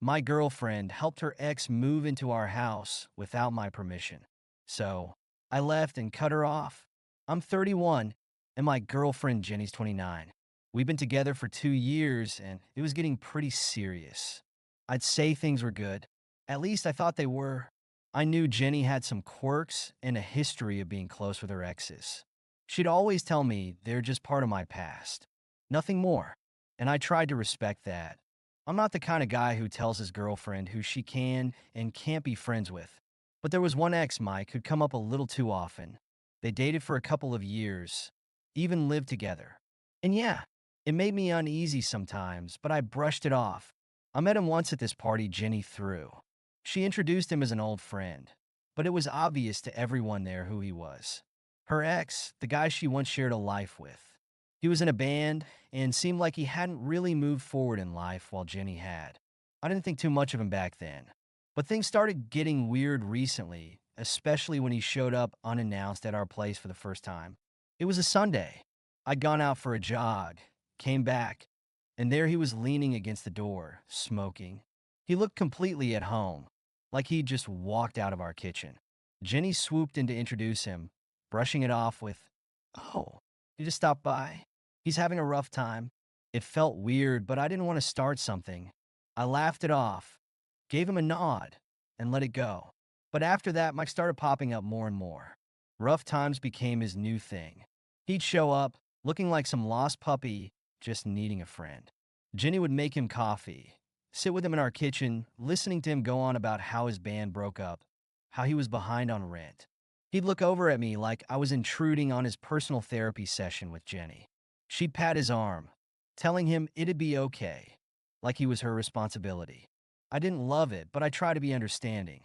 My girlfriend helped her ex move into our house without my permission. So I left and cut her off. I'm 31 and my girlfriend Jenny's 29. We've been together for 2 years and it was getting pretty serious. I'd say things were good. At least I thought they were. I knew Jenny had some quirks and a history of being close with her exes. She'd always tell me they're just part of my past. Nothing more. And I tried to respect that. I'm not the kind of guy who tells his girlfriend who she can and can't be friends with. But there was one ex, Mike, who'd come up a little too often. They dated for a couple of years, even lived together. And yeah, it made me uneasy sometimes, but I brushed it off. I met him once at this party Jenny threw. She introduced him as an old friend, but it was obvious to everyone there who he was. Her ex, the guy she once shared a life with. He was in a band and seemed like he hadn't really moved forward in life while Jenny had. I didn't think too much of him back then. But things started getting weird recently, especially when he showed up unannounced at our place for the first time. It was a Sunday. I'd gone out for a jog, came back, and there he was leaning against the door, smoking. He looked completely at home, like he'd just walked out of our kitchen. Jenny swooped in to introduce him, brushing it off with, "Oh, you just stopped by? He's having a rough time." It felt weird, but I didn't want to start something. I laughed it off, gave him a nod, and let it go. But after that, Mike started popping up more and more. Rough times became his new thing. He'd show up, looking like some lost puppy, just needing a friend. Jenny would make him coffee, sit with him in our kitchen, listening to him go on about how his band broke up, how he was behind on rent. He'd look over at me like I was intruding on his personal therapy session with Jenny. She'd pat his arm, telling him it'd be okay, like he was her responsibility. I didn't love it, but I tried to be understanding.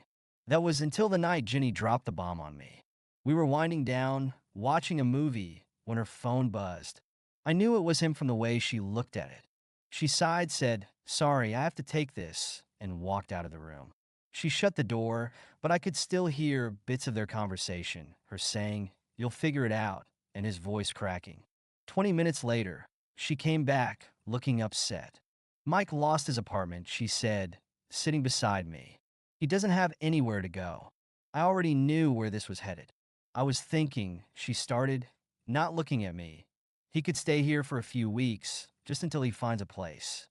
That was until the night Jenny dropped the bomb on me. We were winding down, watching a movie, when her phone buzzed. I knew it was him from the way she looked at it. She sighed, said, "Sorry, I have to take this," and walked out of the room. She shut the door, but I could still hear bits of their conversation, her saying, "You'll figure it out," and his voice cracking. 20 minutes later, she came back, looking upset. "Mike lost his apartment," she said, sitting beside me. "He doesn't have anywhere to go." I already knew where this was headed. I was thinking, she started, not looking at me. He could stay here for a few weeks, just until he finds a place.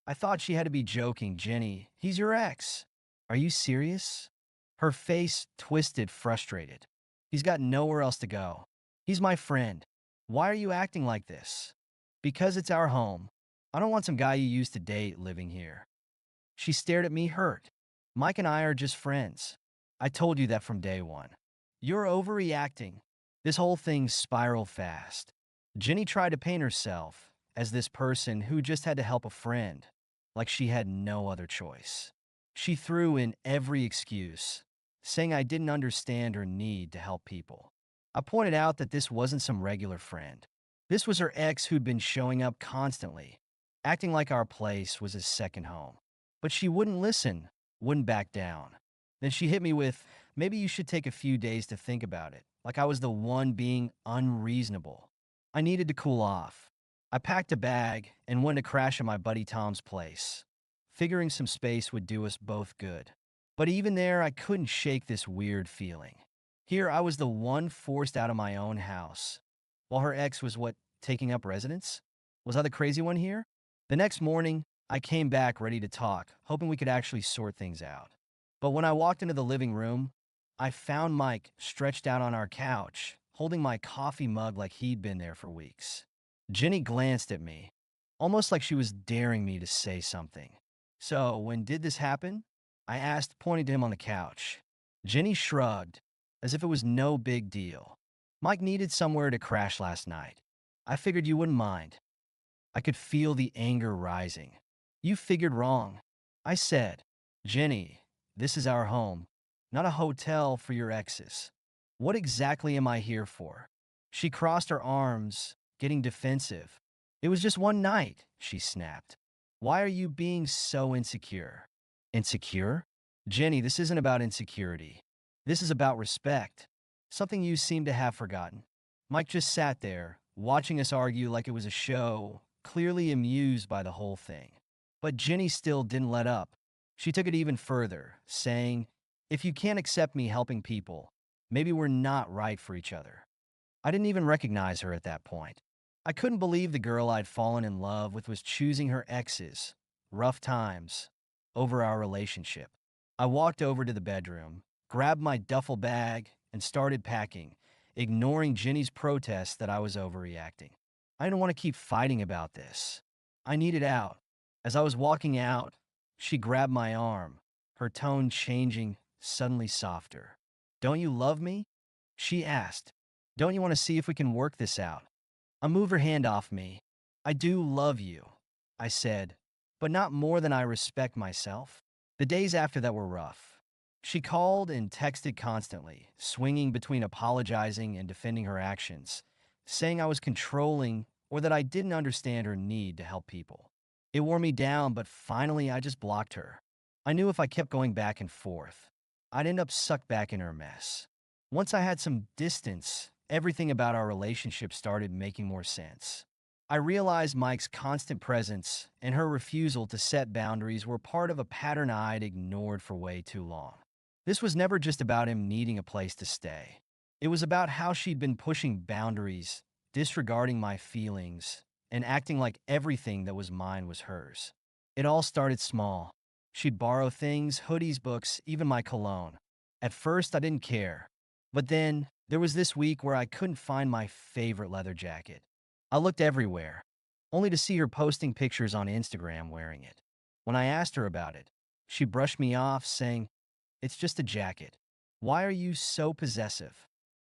I thought she had to be joking. "Jenny, he's your ex. Are you serious?" Her face twisted, frustrated. "He's got nowhere else to go. He's my friend. Why are you acting like this?" "Because it's our home. I don't want some guy you used to date living here." She stared at me, hurt. "Mike and I are just friends. I told you that from day one." "You're overreacting." This whole thing spiraled fast. Jenny tried to paint herself as this person who just had to help a friend, like she had no other choice. She threw in every excuse, saying I didn't understand her need to help people. I pointed out that this wasn't some regular friend. This was her ex who'd been showing up constantly, acting like our place was his second home. But she wouldn't listen, wouldn't back down. Then she hit me with, "Maybe you should take a few days to think about it," like I was the one being unreasonable. I needed to cool off. I packed a bag and went to crash at my buddy Tom's place, figuring some space would do us both good. But even there, I couldn't shake this weird feeling. Here, I was the one forced out of my own house, while her ex was what, taking up residence? Was I the crazy one here? The next morning, I came back ready to talk, hoping we could actually sort things out. But when I walked into the living room, I found Mike stretched out on our couch, holding my coffee mug like he'd been there for weeks. Jenny glanced at me, almost like she was daring me to say something. "So, when did this happen?" I asked, pointing to him on the couch. Jenny shrugged, as if it was no big deal. "Mike needed somewhere to crash last night. I figured you wouldn't mind." I could feel the anger rising. "You figured wrong," I said. "Jenny, this is our home, not a hotel for your exes. What exactly am I here for?" She crossed her arms, getting defensive. "It was just one night," she snapped. "Why are you being so insecure?" "Insecure?" "Jenny, this isn't about insecurity. This is about respect. Something you seem to have forgotten." Mike just sat there, watching us argue like it was a show, clearly amused by the whole thing. But Jenny still didn't let up. She took it even further, saying, "If you can't accept me helping people, maybe we're not right for each other." I didn't even recognize her at that point. I couldn't believe the girl I'd fallen in love with was choosing her exes, rough times, over our relationship. I walked over to the bedroom, grabbed my duffel bag, and started packing, ignoring Jenny's protest that I was overreacting. I didn't want to keep fighting about this. I needed out. As I was walking out, she grabbed my arm, her tone changing, suddenly softer. "Don't you love me?" she asked. "Don't you want to see if we can work this out?" I moved her hand off me. "I do love you," I said, "but not more than I respect myself." The days after that were rough. She called and texted constantly, swinging between apologizing and defending her actions, saying I was controlling or that I didn't understand her need to help people. It wore me down, but finally I just blocked her. I knew if I kept going back and forth, I'd end up sucked back in her mess. Once I had some distance, everything about our relationship started making more sense. I realized Mike's constant presence and her refusal to set boundaries were part of a pattern I'd ignored for way too long. This was never just about him needing a place to stay. It was about how she'd been pushing boundaries, disregarding my feelings, and acting like everything that was mine was hers. It all started small. She'd borrow things, hoodies, books, even my cologne. At first, I didn't care. But then, there was this week where I couldn't find my favorite leather jacket. I looked everywhere, only to see her posting pictures on Instagram wearing it. When I asked her about it, she brushed me off, saying, "It's just a jacket. Why are you so possessive?"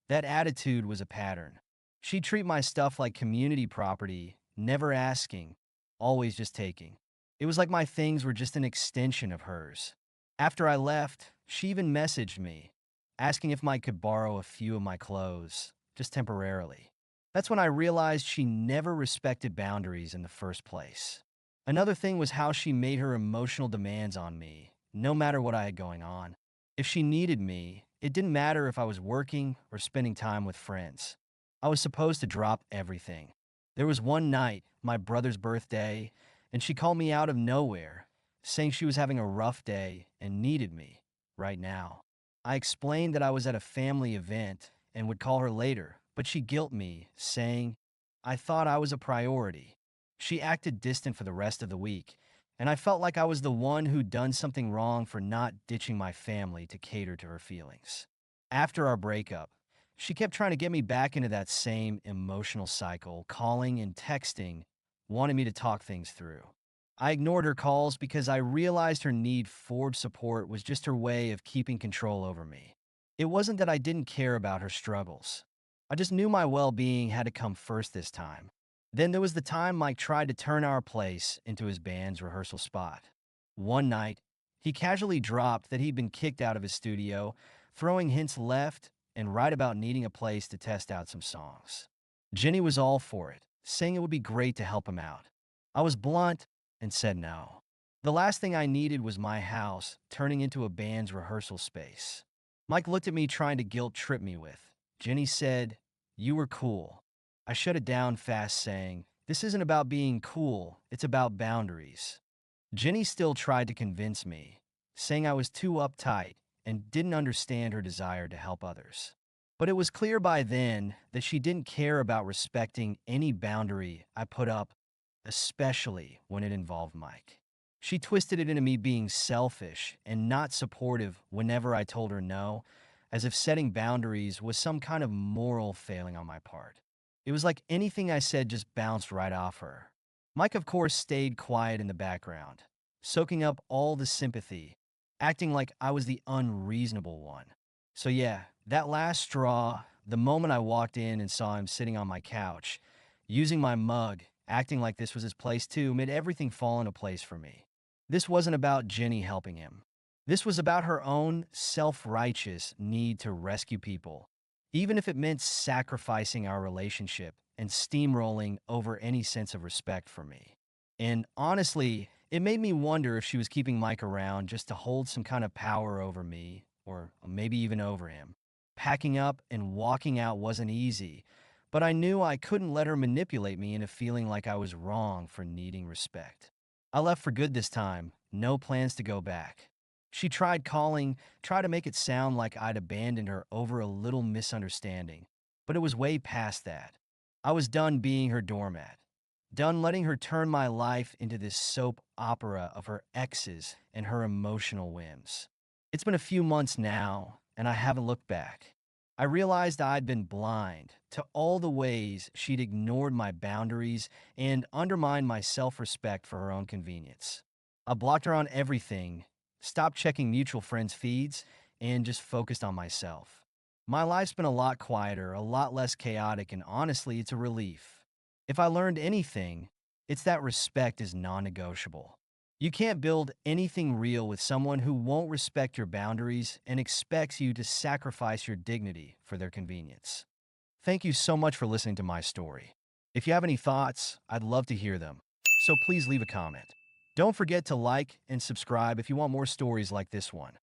That attitude was a pattern. She'd treat my stuff like community property, never asking, always just taking. It was like my things were just an extension of hers. After I left, she even messaged me, asking if Mike could borrow a few of my clothes, just temporarily. That's when I realized she never respected boundaries in the first place. Another thing was how she made her emotional demands on me, no matter what I had going on. If she needed me, it didn't matter if I was working or spending time with friends. I was supposed to drop everything. There was one night, my brother's birthday, and she called me out of nowhere, saying she was having a rough day and needed me right now. I explained that I was at a family event and would call her later, but she guilt me, saying I thought I was a priority. She acted distant for the rest of the week, and I felt like I was the one who'd done something wrong for not ditching my family to cater to her feelings. After our breakup, she kept trying to get me back into that same emotional cycle, calling and texting, wanting me to talk things through. I ignored her calls because I realized her need for support was just her way of keeping control over me. It wasn't that I didn't care about her struggles. I just knew my well-being had to come first this time. Then there was the time Mike tried to turn our place into his band's rehearsal spot. One night, he casually dropped that he'd been kicked out of his studio, throwing hints left and right about needing a place to test out some songs. Jenny was all for it, saying it would be great to help him out. I was blunt and said no. The last thing I needed was my house turning into a band's rehearsal space. Mike looked at me trying to guilt trip me with. Jenny said, "You were cool." I shut it down fast, saying, "This isn't about being cool, it's about boundaries." Jenny still tried to convince me, saying I was too uptight and didn't understand her desire to help others. But it was clear by then that she didn't care about respecting any boundary I put up, especially when it involved Mike. She twisted it into me being selfish and not supportive whenever I told her no, as if setting boundaries was some kind of moral failing on my part. It was like anything I said just bounced right off her. Mike, of course, stayed quiet in the background, soaking up all the sympathy, acting like I was the unreasonable one. So yeah, that last straw, the moment I walked in and saw him sitting on my couch, using my mug, acting like this was his place too, made everything fall into place for me. This wasn't about Jenny helping him. This was about her own self-righteous need to rescue people, even if it meant sacrificing our relationship and steamrolling over any sense of respect for me. And honestly, it made me wonder if she was keeping Mike around just to hold some kind of power over me, or maybe even over him. Packing up and walking out wasn't easy, but I knew I couldn't let her manipulate me into feeling like I was wrong for needing respect. I left for good this time, no plans to go back. She tried calling, tried to make it sound like I'd abandoned her over a little misunderstanding, but it was way past that. I was done being her doormat, done letting her turn my life into this soap opera of her exes and her emotional whims. It's been a few months now, and I haven't looked back. I realized I'd been blind to all the ways she'd ignored my boundaries and undermined my self-respect for her own convenience. I blocked her on everything, stopped checking mutual friends' feeds, and just focused on myself. My life's been a lot quieter, a lot less chaotic, and honestly, it's a relief. If I learned anything, it's that respect is non-negotiable. You can't build anything real with someone who won't respect your boundaries and expects you to sacrifice your dignity for their convenience. Thank you so much for listening to my story. If you have any thoughts, I'd love to hear them. So please leave a comment. Don't forget to like and subscribe if you want more stories like this one.